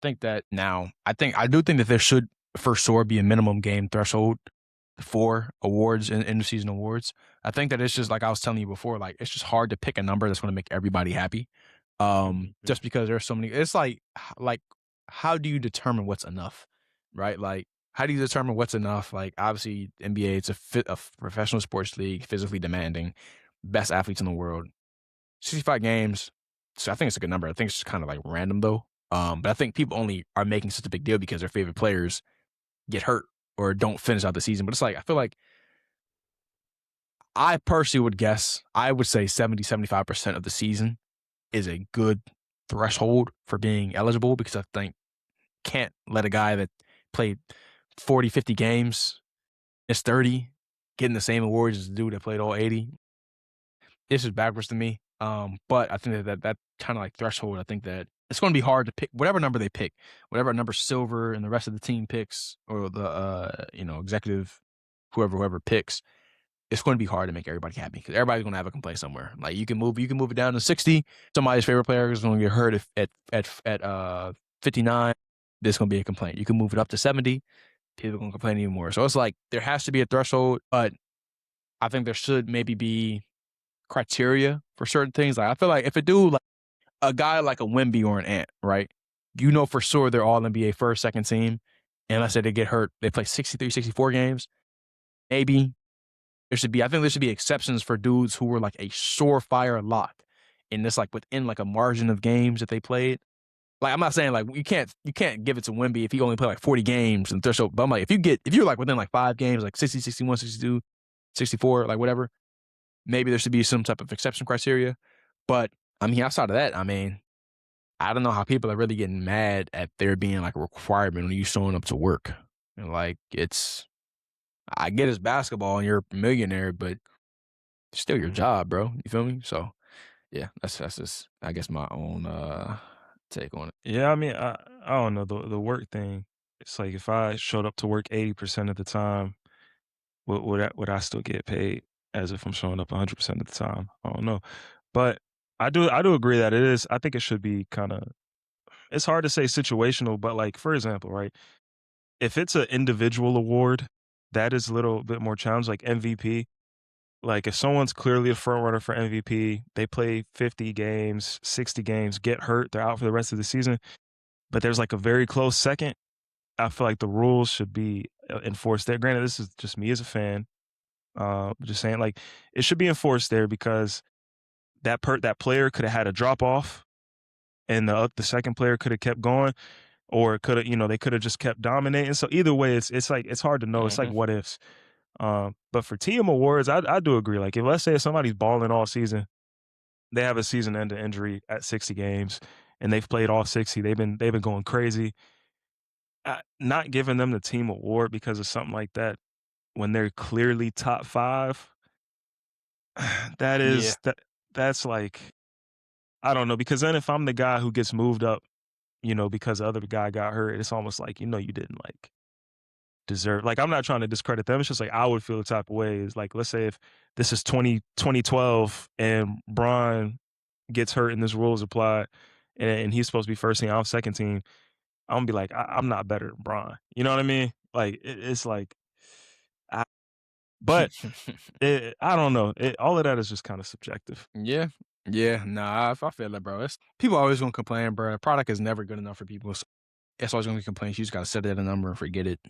think that now, I do think that there should for sure be a minimum game threshold for awards and end of season awards. I think that it's just like I was telling you before, like it's just hard to pick a number that's going to make everybody happy. Mhm. Just because there's so many, it's like how do you determine what's enough, right? Like how do you determine what's enough? Like obviously NBA, it's a professional sports league, physically demanding, best athletes in the world, 65 games. So I think it's a good number. I think it's just kind of like random though. But I think people only are making such a big deal because their favorite players get hurt or don't finish out the season. But it's like I feel like I personally would guess, I would say 70-75% of the season is a good threshold for being eligible because I think can't let a guy that played 40, 50 games, is 30, getting the same awards as the dude that played all 80. It's just backwards to me. But I think that kind of like threshold, I think that it's going to be hard to pick whatever number they pick, whatever number Silver and the rest of the team picks, or the executive, whoever picks. It's going to be hard to make everybody happy because everybody's going to have a complaint somewhere. Like you can move it down to 60. Somebody's favorite player is going to get hurt at 59. There's going to be a complaint. You can move it up to 70. People are going to complain even more. So it's like there has to be a threshold, but I think there should maybe be criteria for certain things. Like I feel like if a dude like a guy like a Wimby or an Ant, right? You know for sure they're all NBA first, second team. And let's say they get hurt, they play 63, 64 games. Maybe I think there should be exceptions for dudes who were like a surefire lock. And this like within like a margin of games that they played. Like I'm not saying like you can't give it to Wimby if he only played like 40 games and threshold. But I'm like if you're like within like 5 games, like 60, 61, 62, 64, like whatever, maybe there should be some type of exception criteria. But I mean, outside of that, I mean, I don't know how people are really getting mad at there being like a requirement when you showing up to work. And like I get it's basketball and you're a millionaire, but it's still your job, bro. You feel me? So yeah, that's just I guess my own take on it. Yeah, I mean, I don't know, the work thing, it's like if I showed up to work 80% of the time, would I still get paid as if I'm showing up 100% of the time? I don't know. But I do agree that I think it should be kinda it's hard to say situational, but, like, for example, right, if it's an individual award, that is a little bit more challenging, like MVP. Like, if someone's clearly a front runner for MVP, they play 50 games, 60 games, get hurt, they're out for the rest of the season, but there's, like, a very close second, I feel like the rules should be, enforced there. Granted, this is just me as a fan, just saying, like, it should be enforced there because that player coulda had a drop off, and the second player coulda kept going, or it coulda they coulda just kept dominating. So either way, it's like it's hard to know. It's like Hmm. what ifs. But for team awards, I do agree. Like if let's say if somebody's balling all season, they have a season-ending injury at 60 games, and they've played all 60. They've been going crazy. Not giving them the team award because of something like that when they're clearly top five, that Yeah. is that's like I don't know because then if I'm the guy who gets moved up, because the other guy got hurt, it's almost like you didn't like deserve. Like I'm not trying to discredit them. It's just like I would feel the type of way. Is like let's say if this is 2012 and Bron gets hurt and this rule is applied, and he's supposed to be first team, I'm second team. I'm gonna be like I'm not better than Bron. You know what I mean? Like it's like, I, but I don't know. All of that is just kind of subjective. Yeah. Yeah. Nah, I feel that, bro. It's people always gonna complain, bro. The product is never good enough for people. So it's always gonna be complaints. You just gotta set it at a number and forget it.